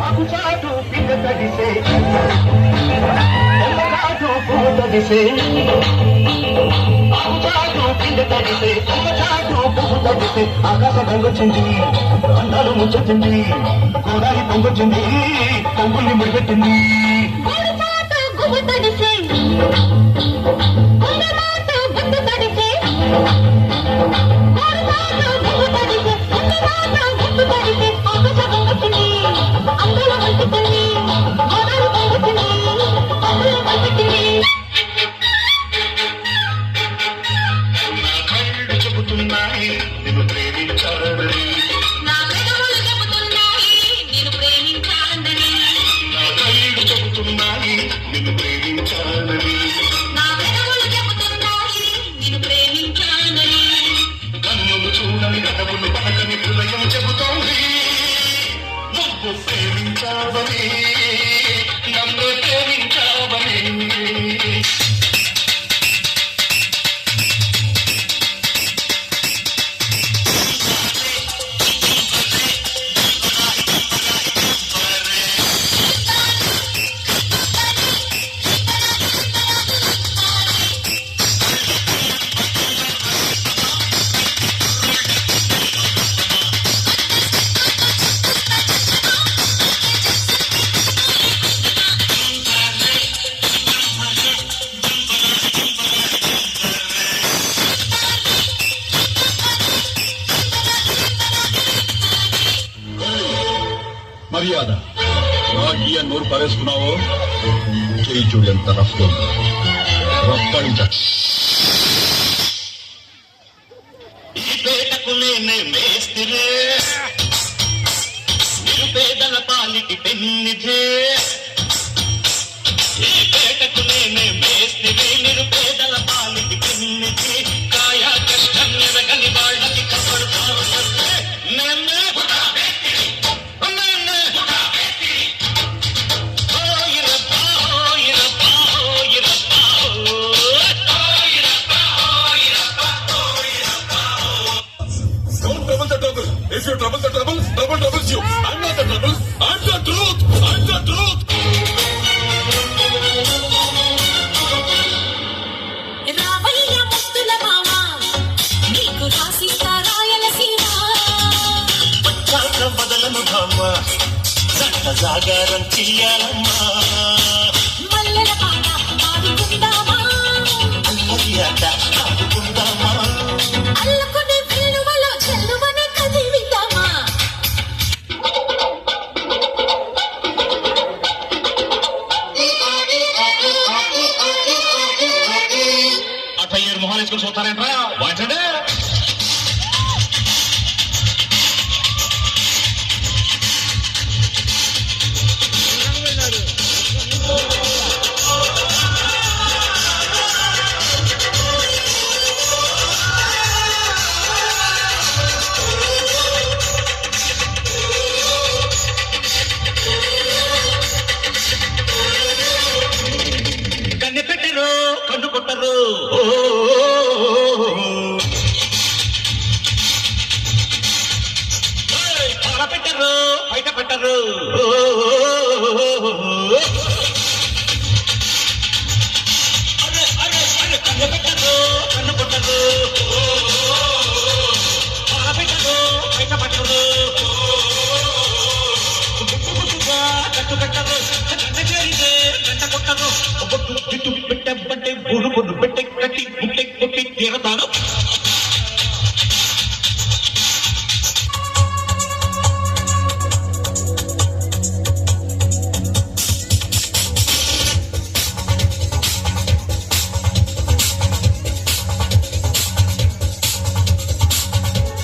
ఆకు చాటు పిండ తడిసే చాటు పువ్వు తడిసే ఆకు చాటు పిండ తడిసే చాటు పువ్వు తడిసే ఆకాశ గంగొచ్చింది అందాలు ముచ్చొచ్చింది గోదావరి పొంగొచ్చింది పొంగుల్ని ముడిపెట్టింది తడిసే చెబుతున్నాయి నిన్ను ప్రేమించాలని నా పెదవులు చెబుతున్నాయి నిన్ను ప్రేమించాలని నా కళ్ళు చెబుతున్నాయి నిన్ను ప్రేమించాలని నా పెదవులు చెబుతున్నాయి నిన్ను ప్రేమించాలని కన్నులు చూడని కథవులు పలకని హృదయం చెబుతోంది నువ్వు ప్రేమించావని నన్ను ప్రేమించావని మర్యాద రాగి నోరు పారేసుకున్నావో చేయి చూడెంత రఫ్తో రప్పాడించ ఈ పేటకు నేనే మేస్తిరే నిరుపేదల పాలిటి పెన్నిధే ఈ పేటకు నేనే మేస్తిరే నిరుపేదల పాలిటి పెన్నిధే కాయా కష్టం ఎదగని వాళ్ళకి కబడు If you trouble the trouble, trouble troubles you. I'm not the trouble. I'm the truth. I'm the truth. రావయ్య ముత్తుల మామ నీకు రాసిస్తా రాయలసీమ పచ్చాక బదలను భామ చట్ట జాగారం చెయ్యాలమ్మా మల్లెల పాట ఆడుకుందామా అల్లరి ఆట ఆడుకుందామా అల్లుకునే వెల్లువలో చెల్లువనే కదివిద్దామా అట్టయ్యారు మొహాలు వేసుకొని చూస్తారేంట్రా వాచండి కన్ను పెట్టరు కన్ను కొట్టరు పాల పెట్టరు బయట పెట్టరు అరే అరే అరే కన్ను పెట్టరు కన్ను కొట్టరు పాల పెట్టరు బయట పెట్టరు కట్టు పెట్టరు గంట చేరితే గంట కొట్టరు చుట్టూ పెట్టబట్టే బుర్రు బుర్రు పెట్టే కట్టి ముట్టే కొట్టి తీరతాను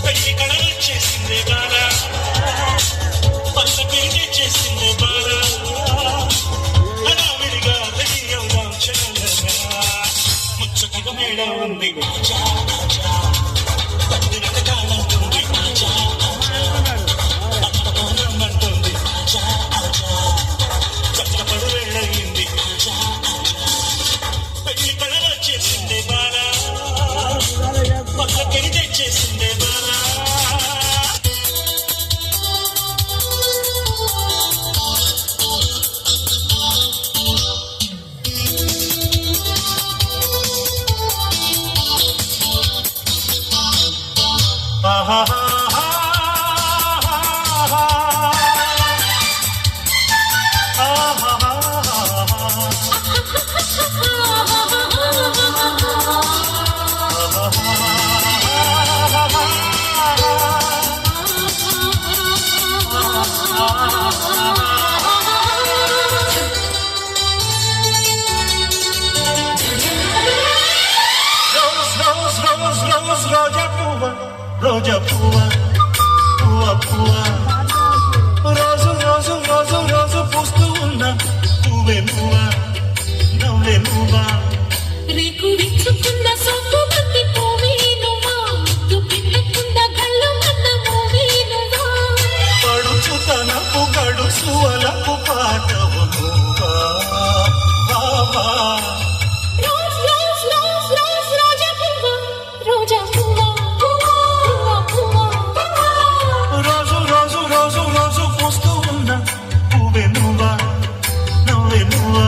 పెళ్లి కళలు చేసిందే బాలా పంట పెళ్లి చేసిందే బాలా హడావిడిగా రెడీ అవుదాం చెల్లెలా ముచ్చటగా మేడ ఉంది రోజా పువ్వా పువ్వా పువ్వా రోజు రోజు రోజు రోజు పూస్తూ ఉన్నా పువ్వే నువ్వా నవ్వే నువ్వా రేకు విచ్చుకున్న సొంపు బంతి పువ్వే నువ్వా ముద్దు పెట్టకుండా కళ్ళు అన్న పువ్వే నువ్వా పడుచు తనపు గడుసు అలపు పాటవు నువ్వా బాబా రోజ్ రోజ్ రోజ్ రోజ్ రోజా పువ్వా రోజా పువ్వా రోజు రోజు రోజు రోజు పూస్తూ ఉన్నా పువ్వే నువ్వా నవ్వే నువ్వా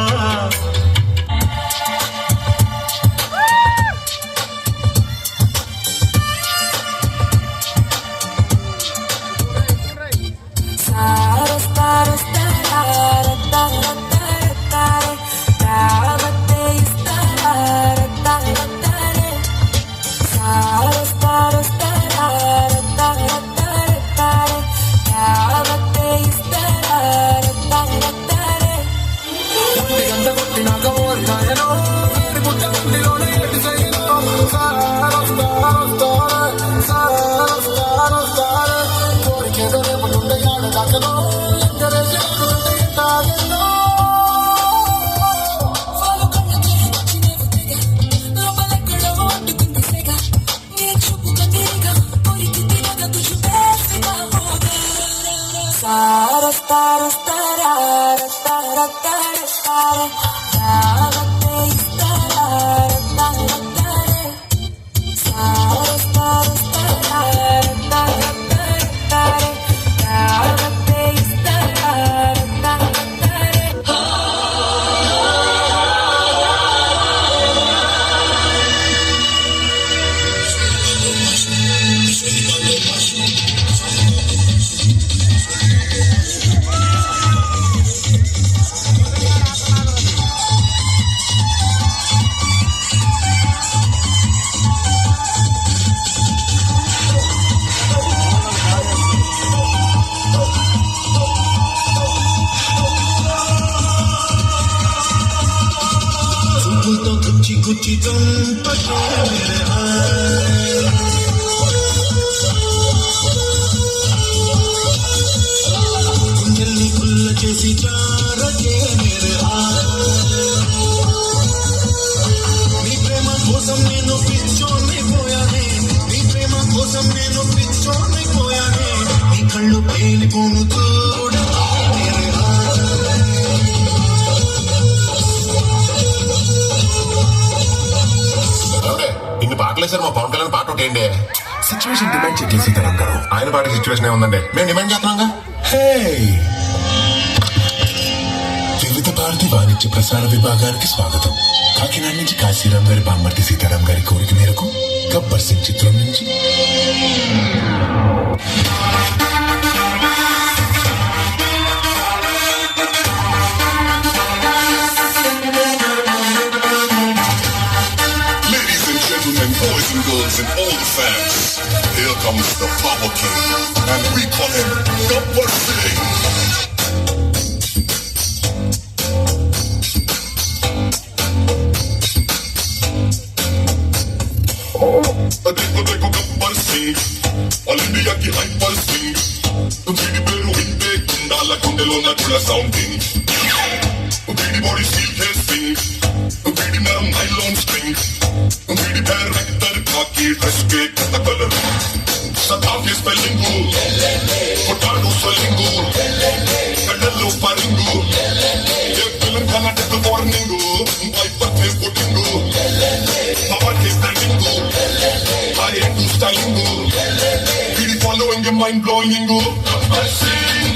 कुछ तुम पकड़ो मेरे हाथ गुंजल्नी खुल्ल చేసి చారకే मेरे हाथ నీ ప్రేమ కోసం నేను పిచ్చోనైపోయానే నీ ప్రేమ కోసం నేను పిచ్చోనైపోయానే నీ కళ్ళు పేలిపోను చూడ मेरे ఇన్ని పాటలు వేసారు మా పవన్ కళ్యాణ్ పాట ఒకటి ఏంటి సిచ్యువేషన్ డిమాండ్ చేయట్లేదు సీతారాం గారు. ఆయన పాట సిచ్యువేషన్ ఏముందండి మేము డిమాండ్ చేస్తున్నాంగా. హే వివిధ భారతి వాణిజ్య ప్రసార విభాగానికి స్వాగతం. కాకినాడ నుంచి కాశీరాం గారి బామ్మర్తి సీతారాం గారి కోరిక మేరకు గబ్బర్ సింగ్ చిత్రం నుంచి boys and girls and all the fans. Here comes the Power King, and we call him Gabbar Singh. देखो गब्बर सिंह ऑल इंडिया की हाइपर सिंह तुझी पेरू हिंदे गुंडाला गुंडेलो ना गुड़ा साउंडिंग तुझी बॉडी स्टील है सिंह तुझी नरम नायलॉन स्ट्रिंग तुझी पैर वेक्टर खाकी ड्रेस के कता कलर सदाफी स्पेलिंगू पोटाटो स्पेलिंगू कड़लो पारिंगू ये फिल्म खाना टेक वार्निंगू वाइपर थे पुटिंगू पावर के स्टैंडिंगू I ain't too styling go. Really following your mind blowing go. I sing,